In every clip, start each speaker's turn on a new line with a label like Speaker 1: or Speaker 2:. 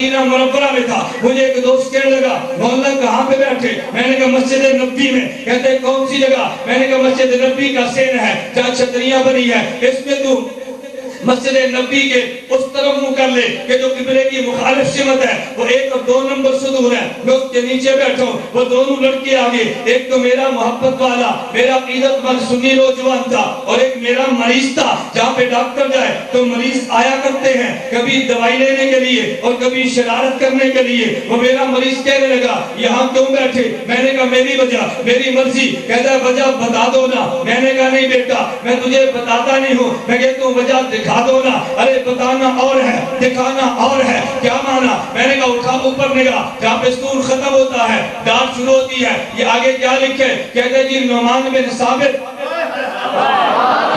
Speaker 1: مدینہ منورہ میں تھا، مجھے ایک دوست کہنے لگا مولانا کہاں پہ بیٹھے؟ میں نے کہا مسجد نبی میں۔ کہتے کون سی جگہ؟ میں نے کہا مسجد نبی کا سین ہے جہاں چھتریاں بنی ہے، اس میں تو مسجد نبی کے اس طرف منہ کر لے کہ جو قبلے کی مخالف سمت ہے، وہ 1 اور 2 نمبر صدور ہے، میں اس کے نیچے بیٹھا ہوں، وہ دونوں لڑکے آگے، ایک تو میرا محبت والا میرا عقیدت مند سنی نوجوان تھا، اور ایک میرا مریض تھا۔ جہاں پہ ڈاکٹر جائے تو مریض آیا کرتے ہیں، کبھی دوائی لینے کے لیے اور کبھی شرارت کرنے کے لیے۔ وہ میرا مریض کہنے لگا یہاں کیوں بیٹھے؟ میں نے کہا میری وجہ، میری مرضی۔ کہتا ہے وجہ بتا دو نا۔ میں نے کہا نہیں بیٹا، میں تجھے بتاتا نہیں ہوں، میں کہتا ہوں وجہ دکھا دو نا۔ ارے بتانا اور ہے، دکھانا اور ہے، کیا مانا؟ میں نے کہا اٹھا اوپر نگاہ، جہاں پہ سطور ختم ہوتا ہے ڈاٹ شروع ہوتی ہے، یہ آگے کیا لکھے؟ کہتے جی نعمان بن ثابت۔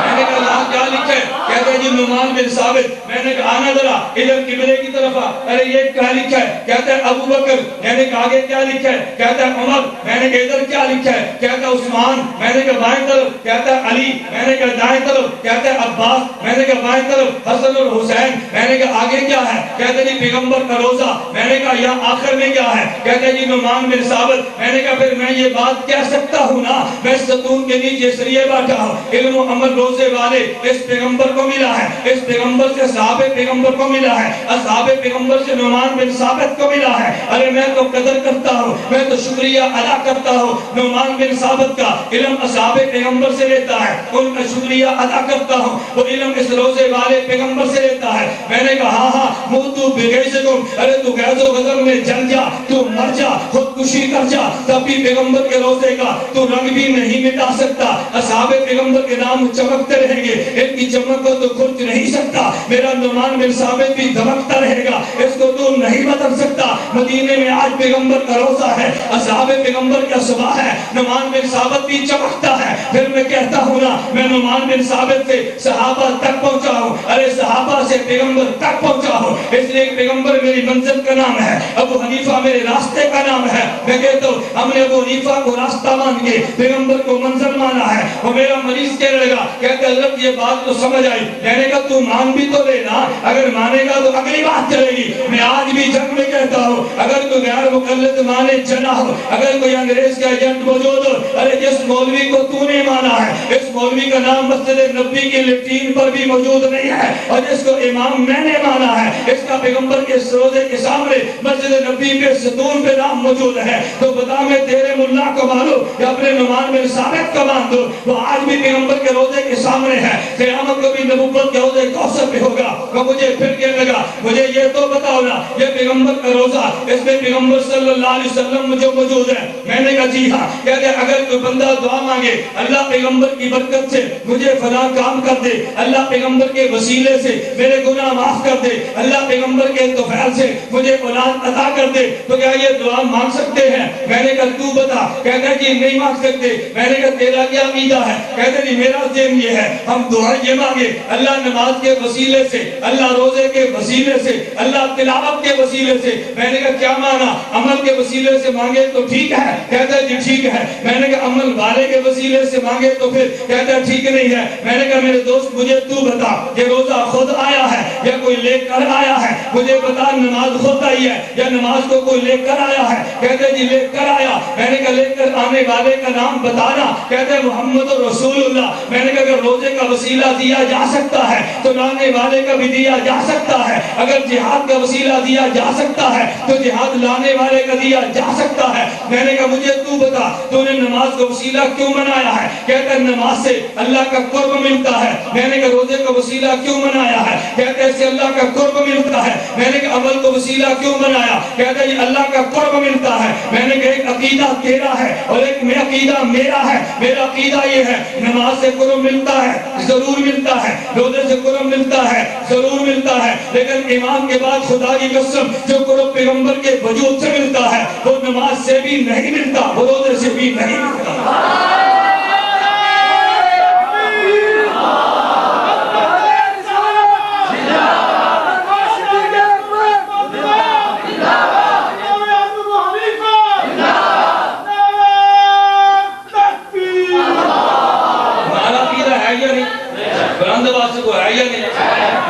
Speaker 1: میں نے کہا یہاں کیا لکھے؟ کہتے جی نعمان بن ثابت۔ میں نے کہا آنا ذرا ادھر قبلے کی طرف آ۔ ارے یہ کیا لکھا ہے؟ کہتا ہے ابو بکر۔ میں نے کہا آگے کیا لکھا ہے؟ کہتا ہے عمر۔ میں نے کہا ادھر کیا لکھا ہے؟ کہتا ہے عثمان۔ میں نے کہا بائیں طرف۔ کہتا ہے علی۔ میں نے کہا دائیں طرف۔ کہتا ہے عباس۔ میں نے کہا بائیں طرف حسن اور حسین۔ میں نے کہا آگے کیا ہے؟ کہتا ہے جی پیغمبر کا روزہ۔ میں نے کہا یہاں آخر میں کیا ہے؟ کہتا ہے جی نعمان بن ثابت۔ میں نے کہا پھر میں یہ بات کہہ سکتا ہوں نا، میں ستون کے نیچے سریے بیٹھا ہوں، علم و عمل روزے والے اس پیغمبر کو ملا ہے، اس پیغمبر سے صحابہ پیغمبر کو ملا ہے، اصحاب پیغمبر سے نعمان بن ثابت کو ملا ہے۔ ارے میں تو قدر کرتا ہوں، میں تو شکریہ ادا کرتا ہوں نعمان بن ثابت کا، علم اصحاب پیغمبر سے لیتا ہے، ان کا شکریہ ادا کرتا ہوں، وہ علم اس روزے والے پیغمبر سے لیتا ہے۔ میں نے کہا ہاں ہاں موتو بغیظکم، ارے تو غیظ و غضب میں جل جا، تو مر جا، خودکشی کر جا، تب بھی پیغمبر کے روزے کا تو رنگ بھی نہیں مٹا سکتا۔ اصحاب پیغمبر کے نام چمکتے رہیں گے، ان کی چمک کو تو کھرچ نہیں سکتا۔ میرا نعمان بن ثابت بھی دھمکتا رہے گا، اس کو تو نہیں بدل سکتا۔ مدینے میں آج پیغمبر کا روزہ ہے، اصحاب پیغمبر کا صبح ہے، نعمان بن ثابت بھی چمکتا ہے۔ پھر میں کہتا ہوں نا میں نعمان بن ثابت سے صحابہ تک پہنچا ہوں، ارے صحابہ سے پیغمبر تک پہنچا ہوں، اس لیے پیغمبر میری منزل کا نام ہے، ابو حنیفہ میرے راستے کا نام ہے۔ میں کہتا ہوں ہم نے ابو حنیفہ کو راستہ مان کے پیغمبر کو منزل مانا ہے۔ وہ میرا مریض کہنے لگا، کہتا حضرت یہ بات تو سمجھ آئی۔ میں نے کہا تو مان بھی تو لینا، اگر مانے گا تو اگلی بات چلے گی۔ میں آج بھی جنگ میں کہتا ہوں اگر کوئی غیر مقلد مانے جنا ہو، اگر کوئی انگریز کا ایجنٹ موجود ہو، ارے جس مولوی کو تو نے مانا ہے اس مولوی کا نام مسجد نبی کی لیٹرین پر بھی موجود نہیں ہے، اور جس کو امام میں نے مانا ہے اس کا پیغمبر کے روزے کے سامنے مسجد نبی پہ ستون پہ نام موجود ہے۔ تو بتا میں تیرے ملا کو مانوں یا اپنے نعمان بن ثابت کو مان دوں؟ وہ آج بھی پیغمبر کے روزے کے سامنے ہے، قیامت کو بھی نبوت کے عہدے کوثر پہ ہوگا۔ وہ مجھے پھر کہنے لگا مجھے یہ تو بتاؤ نا یہ پیغمبر کا روزہ اس میں پیغمبر صلی اللہ علیہ وسلم جو موجود ہے؟ میں نے کہا جی ہاں۔ کہتے ہیں اگر کوئی بندہ دعا مانگے اللہ پیغمبر کی برکت سے مجھے فلاں کام کر دے، اللہ پیغمبر کے وسیلے سے میرے گناہ معاف کر دے، اللہ پیغمبر کے توفیل سے مجھے اولاد عطا کر دے، تو کیا یہ دعا مانگ سکتے ہیں؟ میں نے کہا تو بتا۔ کہتے ہیں جی نہیں مانگ سکتے۔ میں نے کہا تیرا کیا عقیدہ ہے؟ کہتے ہیں جی میرا ذہن یہ ہے ہم دعا یہ مانگے اللہ نماز کے وسیلے سے، اللہ روزے کے وسیلے سے، اللہ تلاوت کے وسیلے سے۔ میں نے کہا کیا مانا؟ عمل کے وسیلے سے مانگے تو ٹھیک ہے۔ کہتا ہے جی ٹھیک ہے۔ میں نے کہا عمل والے کے وسیلے سے مانگے تو پھر؟ کہتا ہے ٹھیک نہیں ہے۔ میں نے کہا میرے دوست مجھے تو بتا یہ روزہ خود آیا ہے یا کوئی لے کر آیا ہے؟ مجھے بتا نماز خود آئی ہے یا نماز کو کوئی لے کر آیا ہے؟ کہتے ہیں جی لے کر آیا۔ میں نے کہا لے کر آنے والے کا نام بتانا۔ کہتے ہیں محمد رسول اللہ۔ میں نے کہا اگر روزے کا وسیلہ دیا جا سکتا ہے تو لانے والے کا بھی دیا جا سکتا ہے، اگر جہاد کا وسیلہ دیا جا سکتا ہے تو جہاد لانے والے کا دیا جا سکتا ہے۔ میں نے کہا مجھے تو بتا تو نے نماز کا وسیلہ کیوں بنایا ہے؟ کہتا ہے نماز سے اللہ کا قرب ملتا ہے۔ میں نے کہا روزے کا وسیلہ کیوں بنایا ہے؟ کہتا ہے اس سے اللہ کا قرب ملتا ہے۔ میں نے کہا عمل کو وسیلہ کیوں بنایا؟ کہتا ہے یہ اللہ کا قرب ملتا ہے۔ میں نے کہا ایک عقیدہ تیرا ہے اور ایک میں عقیدہ میرا ہے۔ میرا عقیدہ یہ ہے نماز سے قرب ملتا ہے، ضرور ملتا ہے، روزے سے قرب ملتا ہے، ضرور ملتا ہے، لیکن امام کے بعد خدا کی قسم جو قرب پیغمبر کے وجود سے ملتا ہے وہ نماز سے بھی نہیں ملتا، وہ روزے سے بھی نہیں ملتا۔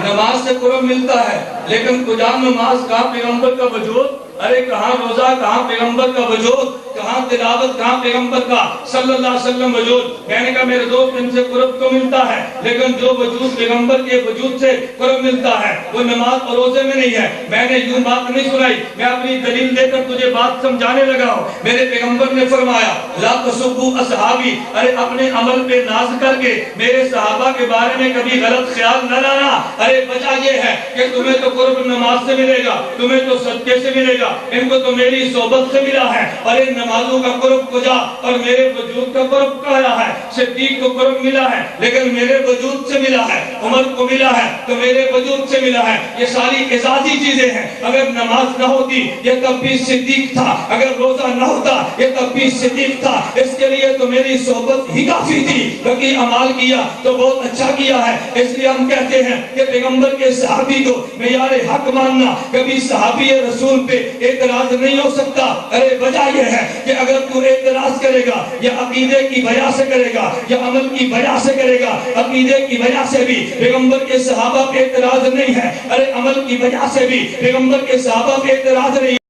Speaker 1: نماز سے قرب ملتا ہے لیکن کجا نماز کہاں پیغمبر کا وجود، ارے کہاں روزہ، کہاں پیغمبر کا وجود، کہاں تلاوت، کہاں پیغمبر کا صلی اللہ علیہ وسلم وجود۔ میں نے کہا میرے دوست ان سے قرب تو ملتا ہے، لیکن جو وجود پیغمبر کے وجود سے قرب ملتا ہے وہ نماز اور روزے میں نہیں ہے۔ میں نے یوں بات نہیں سنائی، میں اپنی دلیل دے کر تجھے بات سمجھانے لگا ہوں۔ میرے پیغمبر نے فرمایا لا تسبوا اصحابی، ارے اپنے عمل پہ ناز کر کے میرے صحابہ کے بارے میں کبھی غلط خیال نہ لانا۔ ارے وجہ یہ ہے کہ تمہیں تو قرب نماز سے ملے گا، تمہیں تو صدقے سے ملے گا، ان کو تو میری صحبت سے ملا ہے۔ اور ان نمازوں کا قرب کجا اور میرے وجود کا قرب کہا ہے۔ صدیق کو قرب ملا ہے لیکن میرے وجود سے ملا ہے، عمر کو ملا ہے تو میرے وجود سے ملا ہے۔ یہ ساری اعزازی چیزیں ہیں۔ اگر نماز نہ ہوتی یہ تب بھی صدیق تھا، اگر روزہ نہ ہوتا یہ تب بھی صدیق تھا۔ اس کے لیے تو میری صحبت ہی کافی تھی، کیونکہ عمال کیا تو بہت اچھا کیا ہے۔ اس لیے ہم کہتے ہیں کہ پیغمبر کے صحابی کو معیار حق ماننا، کبھی صحابی رسول پہ اعتراض نہیں ہو سکتا۔ ارے وجہ یہ ہے کہ اگر تو اعتراض کرے گا یا عقیدے کی وجہ سے کرے گا یا عمل کی وجہ سے کرے گا، عقیدے کی وجہ سے بھی پیغمبر کے صحابہ پہ اعتراض نہیں ہے، ارے عمل کی وجہ سے بھی پیغمبر کے صحابہ پہ اعتراض نہیں ہے۔